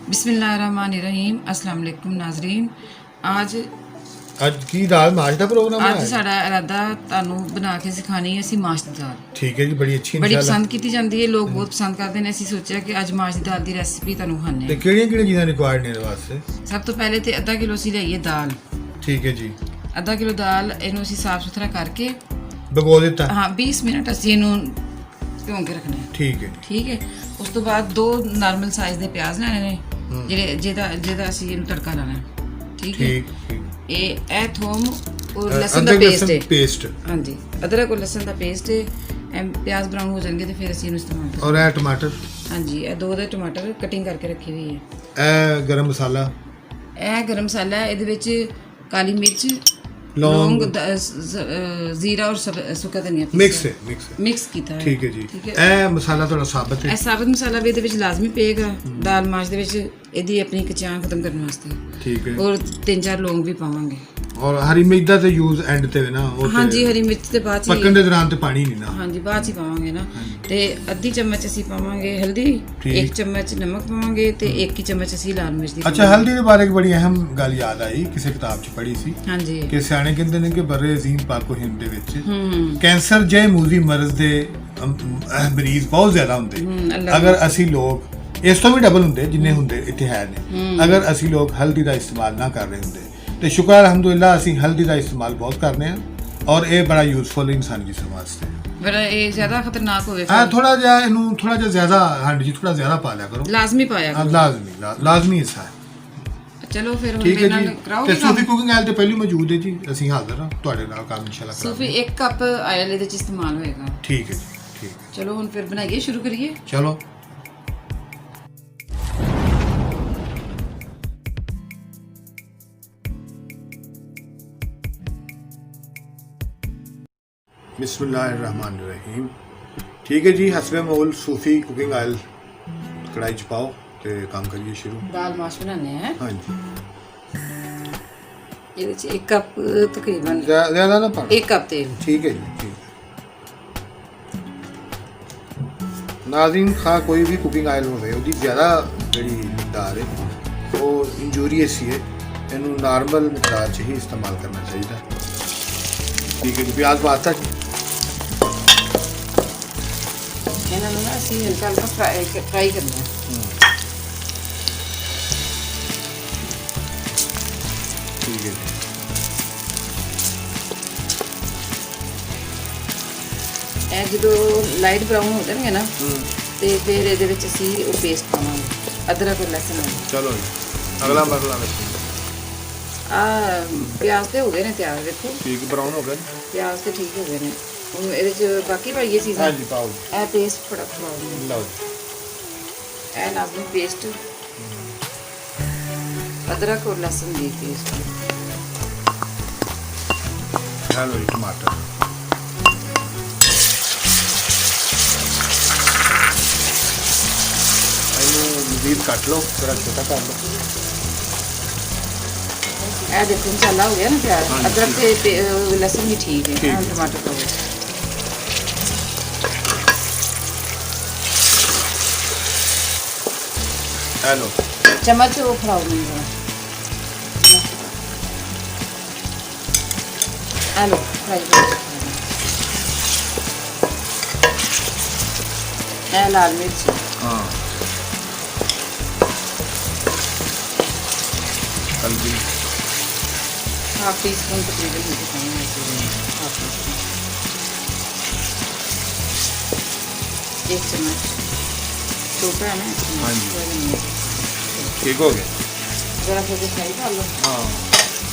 बिस्मिल्लाहिर्रहमानिर्रहीम अस्सलाम वालेकुम नाज़रीन। ਅੱਜ ਕੀ ਦਾਲ ਮਾਸ਼ ਦਾ ਪ੍ਰੋਗਰਾਮ ਅੱਜ ਹੈ। ਸਾਡਾ ਇਰਾਦਾ ਤੁਹਾਨੂੰ ਬਣਾ ਕੇ ਸਿਖਾਣੀ ਹੈ ਅਸੀਂ ਮਾਸ਼ ਦੀ ਦਾਲ। ਠੀਕ ਹੈ ਜੀ, ਬੜੀ ਅੱਛੀ ਬੜੀ ਇਨਸ਼ਾਅੱਲਾ। ਪਸੰਦ ਕੀਤੀ ਜਾਂਦੀ ਹੈ, ਲੋਕ ਬਹੁਤ ਪਸੰਦ ਕਰਦੇ ਨੇ। ਅਸੀਂ ਸੋਚਿਆ ਕਿ ਅੱਜ ਮਾਸ਼ ਦੀ ਦਾਲ ਦੀ ਰੈਸਿਪੀ ਤੁਹਾਨੂੰ ਤੇ ਖਾਣੇ। ਕਿਹੜੀਆਂ ਕਿਹੜੀਆਂ ਚੀਜ਼ਾਂ ਰਿਕੁਆਇਰਡ ਨੇ ਇਹਦੇ ਵਾਸਤੇ? ਸਭ ਤੋਂ ਪਹਿਲੇ ਤੇ ਅੱਧਾ ਕਿਲੋ ਅਸੀਂ ਲਈਏ ਦਾਲ। ਠੀਕ ਹੈ ਜੀ, ਅੱਧਾ ਕਿਲੋ ਦਾਲ, ਇਹਨੂੰ ਅਸੀਂ ਸਾਫ਼ ਸੁਥਰਾ ਕਰਕੇ ਭਗੋ ਦਿੱਤਾ। ਹਾਂ 20 ਮਿੰਟ ਅਸੀਂ ਇਹਨੂੰ ਭਿਉਂ ਕੇ ਰੱਖਣਾ ਹੈ। ਠੀਕ ਹੈ, ਠੀਕ ਹੈ। ਉਸ ਤੋਂ ਬਾਅਦ 2 ਨਾਰਮਲ ਸਾਈਜ਼ ਦੇ ਪਿਆਜ਼ ਲੈਣੇ ਨੇ, ਜਿਹਦਾ ਅਸੀਂ ਇਹਨੂੰ ਤੜਕਾ ਲਾਣਾ ਹੈ। ਠੀਕ ਹੈ। ਠੀਕ ਇਹ ਥੋਮ ਔਰ ਲਸਣ ਦਾ ਪੇਸਟ ਹੈ। ਪੇਸਟ ਹਾਂਜੀ, ਅਦਰਕ ਔਰ ਲਸਣ ਦਾ ਪੇਸਟ ਹੈ। ਪਿਆਜ਼ ਬਰਾਊਨ ਹੋ ਜਾਣਗੇ ਤੇ ਫਿਰ ਅਸੀਂ ਇਹਨੂੰ ਇਸਤੇਮਾਲ ਕਰਾਂਗੇ। ਔਰ ਇਹ ਟਮਾਟਰ, ਹਾਂਜੀ, ਇਹ 2 ਦੇ ਟਮਾਟਰ ਕਟਿੰਗ ਕਰਕੇ ਰੱਖੀ ਹੋਈ ਹੈ। ਇਹ ਗਰਮ ਮਸਾਲਾ, ਇਹ ਗਰਮ ਮਸਾਲਾ ਹੈ। ਇਹਦੇ ਵਿੱਚ ਕਾਲੀ ਮਿਰਚ, ਲੌਂਗ, ਜ਼ੀਰਾ ਔਰ ਸੁੱਕਾ ਧਨੀਆ ਮਿਕਸ ਕੀਤਾ ਹੈ। ਠੀਕ ਹੈ ਜੀ। ਇਹ ਮਸਾਲਾ ਤੁਹਾਡਾ ਸਾਬਤ ਹੈ। ਇਹ ਸਾਬਤ ਮਸਾਲਾ ਵੀ ਇਹਦੇ ਵਿੱਚ ਲਾਜ਼ਮੀ ਪਏਗਾ ਦਾਲ ਮਾਸ਼ ਦੇ ਵਿੱਚ, ਇਹਦੀ ਆਪਣੀ ਕਚਾਂ ਖਤਮ ਕਰਨ ਵਾਸਤੇ। ਠੀਕ ਹੈ। ਔਰ 3-4 ਲੌਂਗ ਵੀ ਪਾਵਾਂਗੇ। ਔਰ ਹਰੀ ਮਿਰਚ ਦਾ ਤੇ ਯੂਜ਼ ਐਂਡ ਤੇ ਨਾ, ਉਹ ਹਾਂਜੀ, ਹਰੀ ਮਿਰਚ ਤੇ ਬਾਅਦ ਚ ਪੱਕਣ ਦੇ ਦੌਰਾਨ ਤੇ ਪਾਣੀ ਨਹੀਂ ਨਾ। ਹਾਂਜੀ, ਬਾਅਦ ਚ ਹੀ ਪਾਵਾਂਗੇ ਨਾ। ਤੇ ਅੱਧੀ ਚਮਚ ਅਸੀਂ ਪਾਵਾਂਗੇ ਹਲਦੀ, 1 ਚਮਚ ਨਮਕ ਪਾਵਾਂਗੇ ਤੇ 1 ਹੀ ਚਮਚ ਅਸੀਂ ਲਾਲ ਮਿਰਚ ਦੀ। ਅੱਛਾ, ਹਲਦੀ ਦੇ ਬਾਰੇ ਇੱਕ ਬੜੀ ਅਹਿਮ ਗੱਲ ਯਾਦ ਆਈ, ਕਿਸੇ ਕਿਤਾਬ 'ਚ ਪੜ੍ਹੀ ਸੀ। ਹਾਂਜੀ, ਕਿ ਸਿਆਣੇ ਕਹਿੰਦੇ ਨੇ ਕਿ ਬਰੇ ਅਜ਼ੀਮ ਪਾਕੋ ਹਿੰਦ ਦੇ ਵਿੱਚ ਕੈਂਸਰ ਜਿਹੇ ਮੂਜ਼ੀ ਮਰਜ਼ ਦੇ ਮਰੀਜ਼ ਬਹੁਤ ਜ਼ਿਆਦਾ ਹੁੰਦੇ। ਅਗਰ ਅਸੀਂ ਲੋਕ ਇਸ ਤੋਂ ਵੀ ਡਬਲ ਹੁੰਦੇ ਜਿੰਨੇ ਹੁੰਦੇ ਇੱਥੇ ਹੈ ਨੇ, ਅਗਰ ਅਸੀਂ ਲੋਕ ਹਲਦੀ ਦਾ ਇਸਤੇਮਾਲ ਨਾ ਕਰ ਰਹੇ ਹੁੰਦੇ ਤੇ ਸ਼ੁਕਰ ਅਲਹਮਦੁਲਿਲਾ ਅਸੀਂ ਹਲਦੀ ਦਾ ਇਸਤੇਮਾਲ ਬਹੁਤ ਕਰਨੇ ਆ ਔਰ ਇਹ ਬੜਾ ਯੂਜ਼ਫੁਲ ਇਨਸਾਨੀ ਜਿਸਮ ਵਾਸਤੇ। ਪਰ ਇਹ ਜ਼ਿਆਦਾ ਖਤਰਨਾਕ ਹੋਵੇ ਹਾਂ, ਥੋੜਾ ਜਿਹਾ ਇਹਨੂੰ ਥੋੜਾ ਜਿਹਾ ਜ਼ਿਆਦਾ, ਹਾਂਜੀ ਜੀ, ਥੋੜਾ ਜ਼ਿਆਦਾ ਪਾ ਲਿਆ ਕਰੋ। ਲਾਜ਼ਮੀ ਪਾਇਆ ਕਰੋ। ਲਾਜ਼ਮੀ ਹਿੱਸਾ ਹੈ। ਚਲੋ ਫਿਰ ਹੁਣ ਠੀਕ ਹੈ ਮੇਰੇ ਜੀ। ਨਾਲ ਕਰਾਓ। ਤੇ ਸੂਫੀ ਕੁਕਿੰਗ ਆਇਲ ਤੇ ਪਹਿਲੀ ਮੌਜੂਦ ਹੈ ਜੀ, ਅਸੀਂ ਹਾਜ਼ਰ ਹਾਂ ਤੁਹਾਡੇ ਨਾਲ ਕੰਮ ਇਨਸ਼ਾਅੱਲਾ ਸੂਫੀ 1 ਕੱਪ ਆਇਲ ਇਹਦੇ ਚ ਇਸਤੇਮਾਲ ਹੋਏਗਾ। ਠੀਕ ਹੈ ਜੀ, ਠੀਕ ਹੈ। ਚਲੋ ਹੁਣ ਫਿਰ ਬਣਾਈਏ, ਸ਼ੁਰੂ ਕਰੀਏ। ਚਲੋ। बिस्मिल्लाहिर्रहमानिर्रहीम। ठीक है जी, हसबे मोल सूफी कुकिंग ऑयल कढ़ाई च पाओ ਤੇ ਕੰਮ ਕਰੀਏ ਸ਼ੁਰੂ। ਦਾਲ ਮਾਸ਼ ਬਣਾਉਣੇ ਹੈ। ਹਾਂਜੀ, ਇਹਦੇ ਚ 1 ਕੱਪ ਤਕਰੀਬਨ, ਜ਼ਿਆਦਾ ਨਾ ਪਾਓ। 1 ਕੱਪ ਤੇਲ। ਠੀਕ ਹੈ ਜੀ, ਠੀਕ। ਨਾਜ਼ਰੀਨ, ਖਾ ਕੋਈ ਵੀ ਕੁਕਿੰਗ ਆਇਲ ਹੋਵੇ ਉਹਦੀ ਜ਼ਿਆਦਾ ਜਿਹੜੀ ਮਿਕਦਾਰ ਹੈ ਉਹ ਇੰਜੂਰੀਅਸ ਹੀ ਹੈ। ਇਹਨੂੰ ਨਾਰਮਲ ਮਿਕਦਾਰ 'ਚ ਹੀ ਇਸਤੇਮਾਲ ਕਰਨਾ ਚਾਹੀਦਾ। ਠੀਕ ਹੈ ਜੀ, ਪਿਆਜ਼ ਪਾਤਾ ਜੀ। ਇਹਨਾਂ ਨੂੰ ਨਾ ਅਸੀਂ ਹਲਕਾ ਹਲਕਾ ਫਰਾਈ ਕਰਨਾ ਹੈ। ਠੀਕ ਹੈ ਜੀ। ਇਹ ਜਦੋਂ ਲਾਈਟ ਬਰਾਊਨ ਹੋ ਜਾਣਗੇ ਨਾ ਤੇ ਫਿਰ ਇਹਦੇ ਵਿੱਚ ਅਸੀਂ ਉਹ ਪੇਸਟ ਪਾਵਾਂਗੇ, ਅਦਰਕ ਔਰ ਲਸਣ ਦਾ। ਚਲੋ ਜੀ, ਅਗਲਾ ਮਰਲਾ ਵੇਖੋ। ਪਿਆਜ਼ ਤੇ ਹੋ ਗਏ ਨੇ ਤਿਆਰ, ਵੇਖੋ। ਠੀਕ, ਬਰਾਊਨ ਹੋ ਗਏ। ਪਿਆਜ਼ ਤੇ ਠੀਕ ਹੋ ਗਏ ਨੇ। ਹੁਣ ਇਹਦੇ ਚ ਬਾਕੀ ਪਾਈਏ ਚੀਜ਼ਾਂ। ਹਾਂਜੀ, ਪਾਓ। ਇਹ ਪੇਸਟ ਥੋੜਾ ਪਾਓ। ਲਓ ਜੀ। ਇਹ ਲਾਜ਼ਮੀ ਪੇਸਟ, ਅਦਰਕ ਔਰ ਲਸਣ ਦੀ ਪੇਸਟ। ਲਓ ਜੀ, ਟਮਾਟਰ। ਇਹਨੂੰ ਮਜ਼ੀਦ ਕੱਟ ਲਓ, ਥੋੜਾ ਛੋਟਾ ਕਰ ਲਓ। ਇਹ ਦੇਖੋ ਮਸਾਲਾ ਹੋ ਗਿਆ ਨਾ ਤਿਆਰ। ਅਦਰਕ ਤੇ ਲਸਣ ਵੀ ਠੀਕ ਹੈ। ਹੁਣ ਟਮਾਟਰ ਪਾਓ। ਹੈਲੋ, ਚਮਚ ਉਹ ਫੜਾਓ ਮੈਨੂੰ ਜਰਾ। ਹੈਲੋ, ਫਰਾਈ ਕਰੋ। ਇਹ ਲਾਲ ਮਿਰਚ, ਹਾਂ, ਹਲਦੀ, ਹਾਫ ਟੀ ਸਪੂਨ ਤਕਰੀਬਨ ਮਿਰਚ ਪਾਵਾਂਗੇ। ਹਾਫ ਟੀ ਸਪੂਨ, 1 ਚਮਚ ਛੋਟਾ ਹੈ ਨਾ। ਹਾਂਜੀ, ਠੀਕ ਹੋ ਗਿਆ। ਜਰਾ ਫਿਰ ਫਰਾਈ ਕਰ ਲਓ। ਹਾਂ,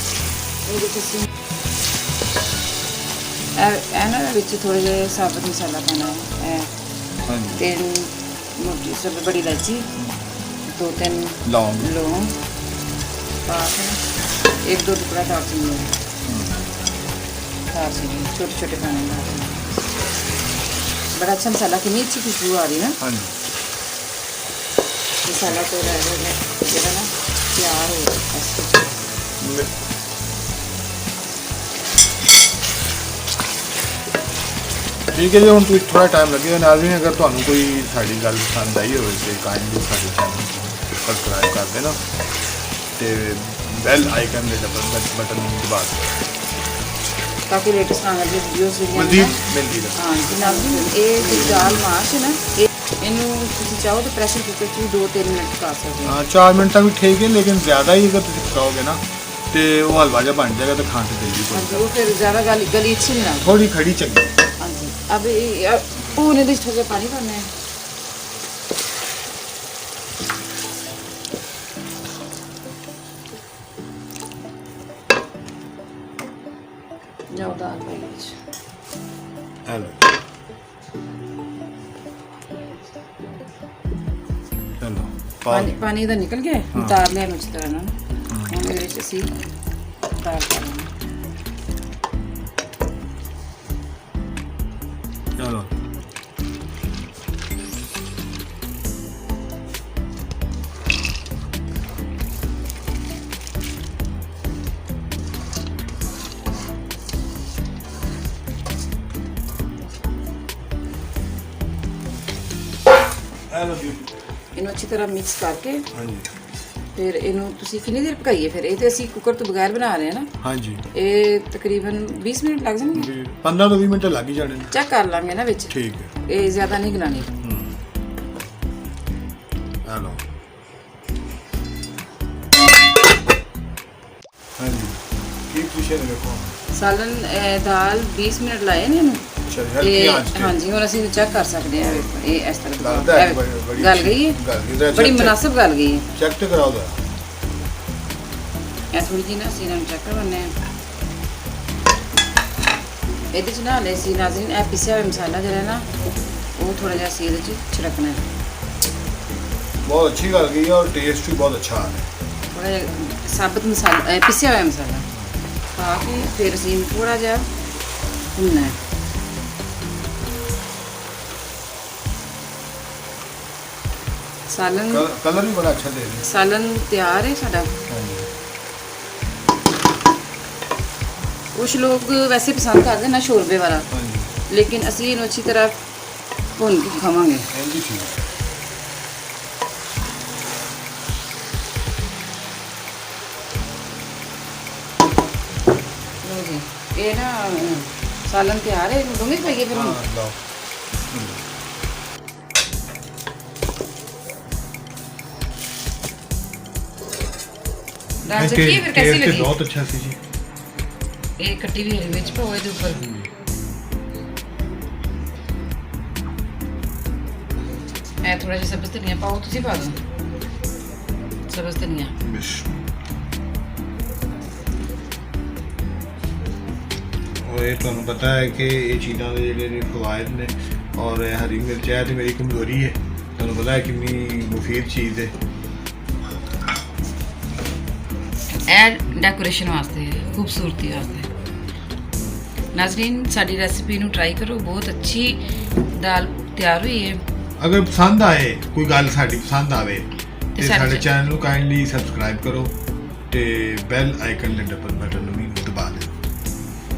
ਇਹਦੇ ਵਿੱਚ ਇਹਨਾਂ ਵਿੱਚ ਥੋੜੇ ਜਿਹੇ ਸਾਬਤ ਮਸਾਲਾ ਪਾਣਾ ਹੈ। ਹਾਂਜੀ, 3 ਮੋਟੀ ਸਭ ਬੜੀ ਇਲਾਇਚੀ, 2-3 ਲੌਂਗ ਪਾ ਕੇ 1-2 ਟੁਕੜਾ ਦਾਲਚੀਨੀ छोटे छोटे पाने में। बड़ा अच्छा मसाला, कितनी अच्छी खुशबू आ रही है ना। हाँ जी, मसाला तो जरा ना तैयार हो रहा। ठीक है जी। हम थोड़ा टाइम लगेगा। नाज़रीन, अगर तुहानू कोई साड़ी गल पसंद आई हो तो काइंडली साडे चैनल को सब्सक्राइब कर ਦੇਣਾ ਤੇ ਬੈਲ ਆਈਕਨ ਦੇ ਬਟਨ ਨੂੰ ਦਬਾ ਦਿਓ ताकि लेटेस्ट आने वाली वीडियोस ਮਜ਼ੀਦ ਮਿਲਦੀ ਰਹੇ। हाँ जी नाज़रीन, ये जो दाल माश है ना इनू तुसी चाहो तो प्रेशर कुकर च 2-3 मिनट पका सकते हो। हाँ 4 मिनट तक भी ठीक है, लेकिन ज़्यादा ही अगर तुम पकाओगे ना तो वो हलवा जब बन जाएगा तो खाने से जल्दी हाँ जी, वो फिर ज़्यादा गली अच्छी नहीं लगती। थोड़ी खड़ी चाहिए। हाँ जी, अब उन्हें दिस थोड़ा पानी भरना है। जाओ दाल पाई हेलो चलो पानी तो निकल गया, उतार लिया अच्छी तरह ना। हम ਇਹਦੇ ਵਿੱਚ ਅਸੀਂ ਦਾਲ ਪਾ ਲੈਣੀ। चलो हेलो जी ਇਹਨੂੰ ਅੱਛੀ ਤਰ੍ਹਾਂ ਮਿਕਸ ਕਰਕੇ हाँ जी ਫਿਰ ਇਹਨੂੰ ਤੁਸੀਂ ਕਿੰਨੀ ਦੇਰ ਪਕਾਈਏ? ਫਿਰ ਇਹ ਤੇ ਅਸੀਂ ਕੁੱਕਰ ਤੋਂ ਬਗੈਰ ਬਣਾ ਰਹੇ ਹਾਂ ਨਾ। हाँ जी ਇਹ ਤਕਰੀਬਨ 20 ਮਿੰਟ ਲੱਗ ਜਾਣਗੇ। 15 ਤੋਂ 20 ਮਿੰਟ ਲੱਗ ਹੀ ਜਾਣੇ ਨੇ। ਚੈੱਕ ਕਰ ਲਾਂਗੇ ਨਾ ਵਿੱਚ। ਠੀਕ ਹੈ ਇਹ ਜ਼ਿਆਦਾ ਨਹੀਂ ਗਲਾਣੀ। हेलो हाँ जी की पोजीशन देखो ਸਾਲਨ ਦਾਲ 20 ਮਿੰਟ ਲਾਏ ਨੇ ਇਹਨੂੰ चल ਤੇ हल्की आंच पे ਹਾਂਜੀ ਹੁਣ ਅਸੀਂ ਚੈੱਕ ਕਰ ਸਕਦੇ ਹਾਂ। ਵੇਖੋ, ਇਹ ਇਸ ਤਰ੍ਹਾਂ गलदा है बड़ी ਗਲ ਗਈ ਹੈ, गल गई ਬੜੀ ਮੁਨਾਸਿਬ ਗਲ ਗਈ ਹੈ। चेक तो कराओ दा ਇਹ ਥੋੜੀ ਜਿਹੀ ਨਾ ਅਸੀਂ ਇਹਨਾਂ ਨੂੰ ਚੈੱਕ ਕਰਵਾਉਂਦੇ ਹਾਂ। ਇਹਦੇ 'ਚ ਨਾ ਹਲੇ ਸੀ ਨਾਜ਼ਰੀਨ ਇਹ ਪਿਸਿਆ ਹੋਇਆ ਮਸਾਲਾ ਜਿਹੜਾ ਨਾ ਉਹ ਥੋੜਾ ਜਿਹਾ ਅਸੀਂ ਇਹਦੇ 'ਚ ਛਿੜਕਣਾ ਹੈ। बहुत अच्छी गल गई है और टेस्ट भी बहुत अच्छा आ रहा है। ਥੋੜਾ ਜਿਹਾ ਸਾਬਤ ਮਸਾਲਾ ਪਿਸਿਆ ਹੋਇਆ ਮਸਾਲਾ ਪਾ ਕੇ ਫਿਰ ਅਸੀਂ ਥੋੜਾ ਜਿਹਾ ਭੁੰਨਣਾ ਹੈ। ਸਾਲਨ कलर भी बड़ा अच्छा दे रही है। ਸਾਲਨ ਤਿਆਰ ਹੈ ਸਾਡਾ। हाँ जी ਕੁਝ ਲੋਕ ਵੈਸੇ ਪਸੰਦ ਕਰਦੇ ਨਾ ਸ਼ੋਰਬੇ ਵਾਲਾ, हाँ जी ਲੇਕਿਨ ਅਸੀਂ ਇਹਨੂੰ ਅੱਛੀ ਤਰ੍ਹਾਂ ਭੁੰਨ ਕੇ ਖਾਵਾਂਗੇ। हेल्दी चीज़ है। ਲਓ ਜੀ, ਇਹ ਨਾ ਸਾਲਨ ਤਿਆਰ ਹੈ। ਇਹਨੂੰ ਡੂੰਘੇ ਪਾਈਏ ਫਿਰ ਹੁਣ। हाँ लाओ ਦਾਲ ਚੱਕੀ ਫਿਰ ਕੈਸੀ टेस्ट ਲੱਗੀ? बहुत अच्छा सी जी। ਇਹ ਕੱਟੀ ਵੀ ਹਰੀ ਮਿਰਚ ਪਾਓ ਇਹਦੇ ਉੱਪਰ। ਇਹ ਥੋੜਾ ਜਿਹਾ ਸਬਜ਼ ਧਨੀਆ ਪਾਓ, ਤੁਸੀਂ ਪਾ ਦਿਓ ਸਬਜ਼ ਧਨੀਆ। और ये ਤੁਹਾਨੂੰ ਪਤਾ ਹੈ ਕਿ ਇਹ ਚੀਜ਼ਾਂ ਦੇ ਜਿਹੜੇ ਫਵਾਇਦ ਨੇ ਔਰ ਇਹ ਹਰੀ ਮਿਰਚ ਹੈ ਤੇ ਮੇਰੀ ਕਮਜ਼ੋਰੀ ਹੈ। ਤੁਹਾਨੂੰ ਪਤਾ ਹੈ ਕਿੰਨੀ ਮੁਫੀਦ ਚੀਜ਼ ਹੈ। ਇਹ ਡੈਕੋਰੇਸ਼ਨ ਵਾਸਤੇ, ਖੂਬਸੂਰਤੀ ਵਾਸਤੇ। ਨਾਜ਼ਰੀਨ ਸਾਡੀ ਰੈਸਿਪੀ ਨੂੰ ਟਰਾਈ ਕਰੋ, ਬਹੁਤ ਅੱਛੀ ਦਾਲ ਤਿਆਰ ਹੋਈ ਹੈ। ਅਗਰ ਪਸੰਦ ਆਏ, ਕੋਈ ਗੱਲ ਸਾਡੀ ਪਸੰਦ ਆਵੇ ਤੇ ਸਾਡੇ ਸਾਡੇ ਚੈਨਲ ਨੂੰ ਕਾਈਂਡਲੀ ਸਬਸਕ੍ਰਾਈਬ ਕਰੋ ਤੇ ਬੈਲ ਆਈਕਨ ਦੇ ਬਟਨ ਨੂੰ ਵੀ